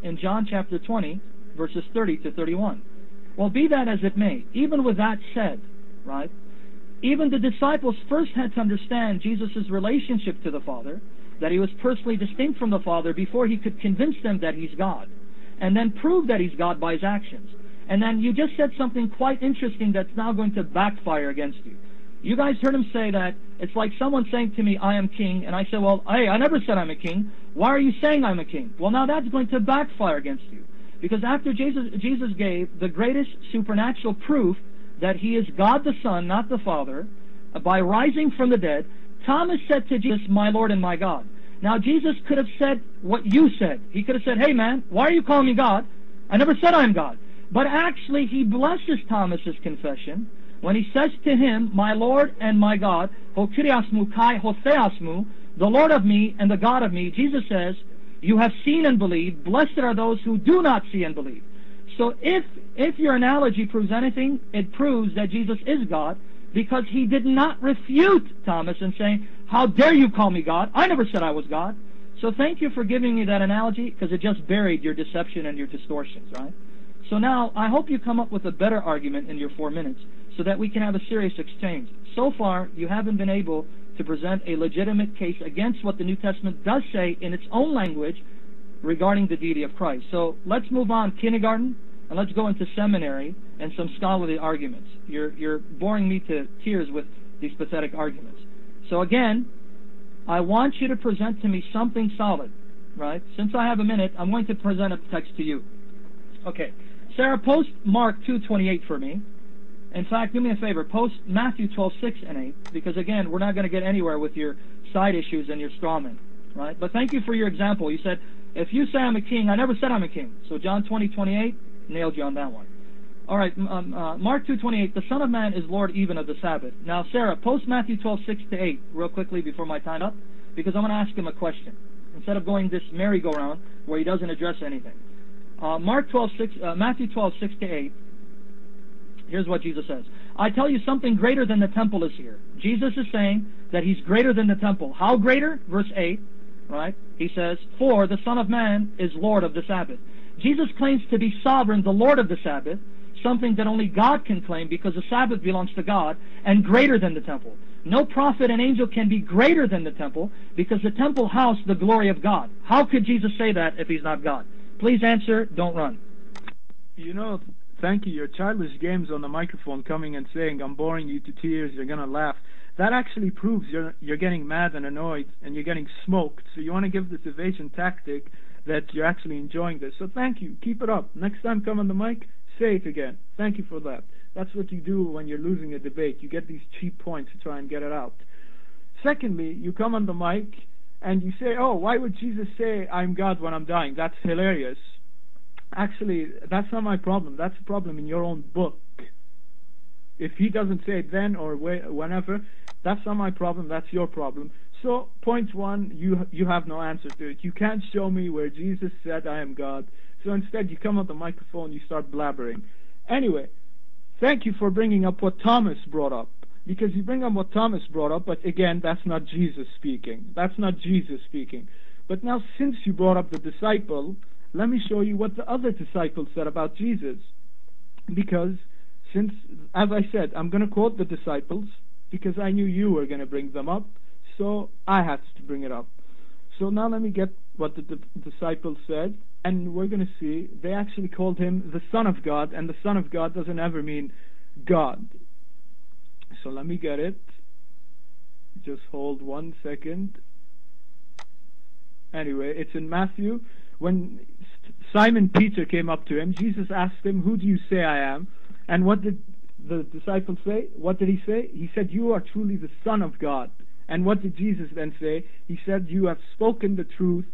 in John chapter 20, verses 30 to 31. Well, be that as it may, even with that said, right, even the disciples first had to understand Jesus' relationship to the Father, that he was personally distinct from the Father before he could convince them that he's God, and then prove that he's God by his actions. And then you just said something quite interesting that's now going to backfire against you. You guys heard him say that it's like someone saying to me, I am king, and I say, well, hey, I never said I'm a king. Why are you saying I'm a king? Well, now that's going to backfire against you. Because after Jesus gave the greatest supernatural proof that he is God the Son, not the Father, by rising from the dead, Thomas said to Jesus, my Lord and my God. Now, Jesus could have said what you said. He could have said, hey, man, why are you calling me God? I never said I'm God. But actually, he blesses Thomas's confession when he says to him, my Lord and my God, ho kyriasmu kai ho theasmu, the Lord of me and the God of me. Jesus says, you have seen and believed. Blessed are those who do not see and believe. So if your analogy proves anything, it proves that Jesus is God, because he did not refute Thomas and saying, how dare you call me God? I never said I was God. So thank you for giving me that analogy, because it just buried your deception and your distortions, right? So now, I hope you come up with a better argument in your 4 minutes, so that we can have a serious exchange. So far, you haven't been able to present a legitimate case against what the New Testament does say in its own language regarding the deity of Christ. So let's move on, kindergarten, and let's go into seminary and some scholarly arguments. You're boring me to tears with these pathetic arguments. So again, I want you to present to me something solid, right? Since I have a minute, I'm going to present a text to you. Okay. Sarah, post Mark 2:28 for me. In fact, do me a favor, post Matthew 12:6 and 8, because again, we're not going to get anywhere with your side issues and your strawmen, right? But thank you for your example. You said, if you say I'm a king, I never said I'm a king. So John 20:28, nailed you on that one. All right, Mark 2:28, the Son of Man is Lord even of the Sabbath. Now, Sarah, post Matthew 12:6 to 8 real quickly before my time up, because I'm going to ask him a question, instead of going this merry-go-round where he doesn't address anything. Matthew 12:6 to 8, here's what Jesus says. I tell you, something greater than the temple is here. Jesus is saying that he's greater than the temple. How greater? Verse 8, right? He says, for the Son of Man is Lord of the Sabbath. Jesus claims to be sovereign, the Lord of the Sabbath, something that only God can claim, because the Sabbath belongs to God, and greater than the temple. No prophet and angel can be greater than the temple, because the temple housed the glory of God. How could Jesus say that if he's not God? Please answer, don't run. You know, thank you. Your childish games on the microphone, coming and saying, I'm boring you to tears, you're going to laugh. That actually proves you're getting mad and annoyed, and you're getting smoked. So you want to give this evasion tactic that you're actually enjoying this. So thank you. Keep it up. Next time come on the mic, say it again. Thank you for that. That's what you do when you're losing a debate. You get these cheap points to try and get it out. Secondly, you come on the mic and you say, oh, why would Jesus say I'm God when I'm dying? That's hilarious. Actually, that's not my problem. That's a problem in your own book. If he doesn't say it then or whenever, that's not my problem. That's your problem. So, point one, you have no answer to it. You can't show me where Jesus said I am God. So instead, you come on the microphone, you start blabbering. Anyway, thank you for bringing up what Thomas brought up. Because you bring up what Thomas brought up, but again, that's not Jesus speaking. That's not Jesus speaking. But now, since you brought up the disciple, let me show you what the other disciples said about Jesus. Because, since, as I said, I'm going to quote the disciples, because I knew you were going to bring them up, so I had to bring it up. So now let me get what the disciples said, and we're going to see they actually called him the Son of God, and the Son of God doesn't ever mean God. So let me get it. Just hold 1 second. Anyway, it's in Matthew. When Simon Peter came up to him, Jesus asked him, who do you say I am? And what did the disciples say? What did he say? He said, you are truly the Son of God. And what did Jesus then say? He said, you have spoken the truth.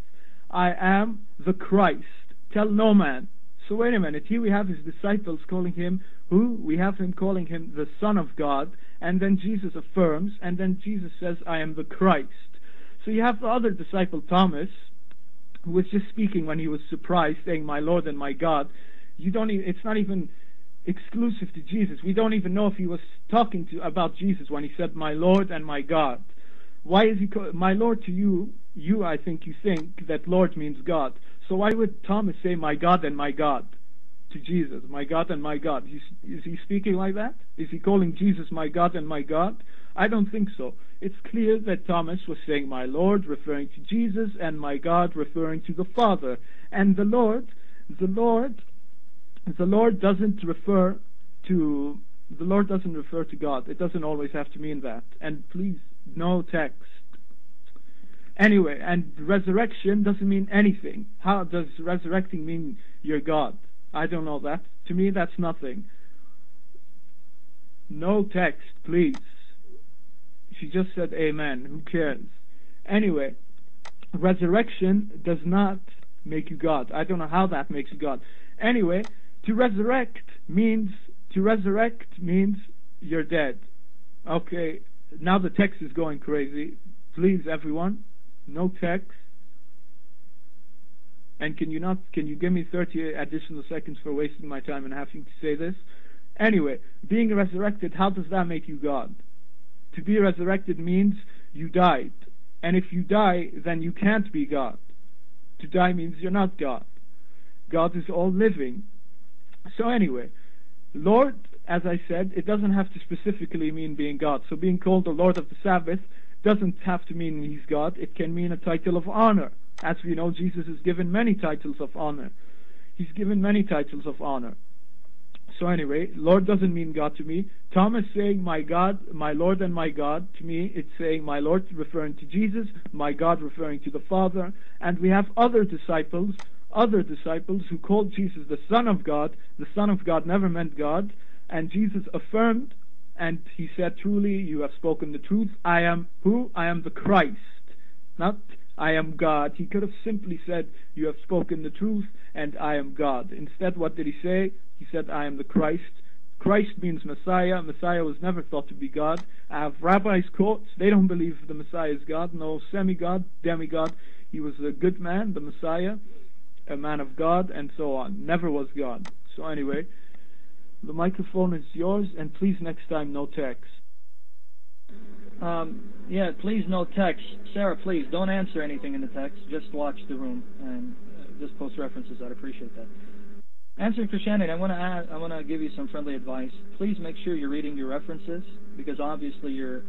I am the Christ. Tell no man. So wait a minute. Here we have his disciples calling him who? We have him calling him the Son of God. And then Jesus affirms. And then Jesus says, I am the Christ. So you have the other disciple, Thomas, who was just speaking when he was surprised, saying, my Lord and my God. It's not even exclusive to Jesus. We don't even know if he was talking about Jesus when he said, my Lord and my God. Why is he my Lord to you? I think you think that Lord means God. So why would Thomas say, my God and my God, to Jesus? My God and my God. Is he speaking like that? Is he calling Jesus my God and my God? I don't think so. It's clear that Thomas was saying my Lord, referring to Jesus, and my God, referring to the Father. And the Lord doesn't refer to God. It doesn't always have to mean that. And please, no text. Anyway, and resurrection doesn't mean anything. How does resurrecting mean you're God? I don't know that. To me, that's nothing. No text, please. She just said amen. Who cares? Anyway, resurrection does not make you God. I don't know how that makes you God. Anyway, to resurrect means you're dead. Okay, now the text is going crazy. Please, everyone, no text. And can you give me 30 additional seconds for wasting my time and having to say this? Anyway, being resurrected, how does that make you God? To be resurrected means you died. And if you die, then you can't be God. To die means you're not God. God is all living. So anyway, Lord, as I said, it doesn't have to specifically mean being God. So being called the Lord of the Sabbath doesn't have to mean he's God. It can mean a title of honor. As we know, Jesus is given many titles of honor. He's given many titles of honor. So anyway, Lord doesn't mean God to me. Thomas saying my God, my Lord and my God, to me it's saying my Lord referring to Jesus, my God referring to the Father. And we have other disciples who called Jesus the Son of God. The Son of God never meant God. And Jesus affirmed, and he said, truly you have spoken the truth. I am who? I am the Christ. Not I am God. He could have simply said, you have spoken the truth, and I am God. Instead, what did he say? He said, I am the Christ. Christ means Messiah. Messiah was never thought to be God. I have rabbis' quotes. They don't believe the Messiah is God. No, semi-God, demigod. He was a good man, the Messiah, a man of God, and so on. Never was God. So anyway, the microphone is yours, and please next time, no text. Yeah, please no text. Sarah, please don't answer anything in the text. Just watch the room and just post references. I'd appreciate that. Answering Christianity, I want to give you some friendly advice. Please make sure you're reading your references, because obviously you're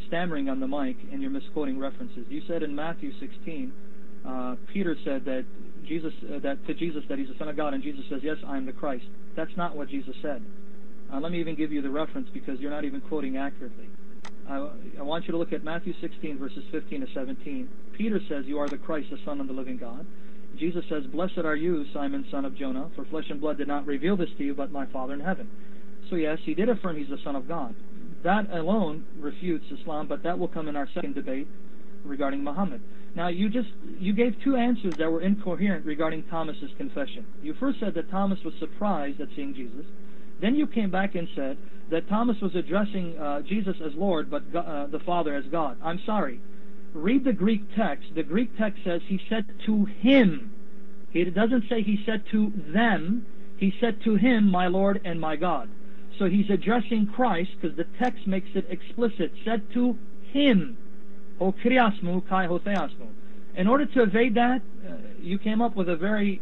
stammering on the mic and you're misquoting references. You said in Matthew 16, Peter said that to Jesus that he's the Son of God, and Jesus says, yes, I am the Christ. That's not what Jesus said. Let me even give you the reference, because you're not even quoting accurately. I want you to look at Matthew 16, verses 15 to 17. Peter says, you are the Christ, the Son of the living God. Jesus says, blessed are you, Simon, son of Jonah, for flesh and blood did not reveal this to you, but my Father in heaven. So yes, he did affirm he's the Son of God. That alone refutes Islam, but that will come in our second debate regarding Muhammad. Now, you gave two answers that were incoherent regarding Thomas's confession. You first said that Thomas was surprised at seeing Jesus. Then you came back and said that Thomas was addressing Jesus as Lord, but the Father as God. I'm sorry. Read the Greek text. The Greek text says he said to him. It doesn't say he said to them. He said to him, my Lord and my God. So he's addressing Christ, because the text makes it explicit. Said to him. O kriasmu kai hotheasmu. In order to evade that, you came up with a very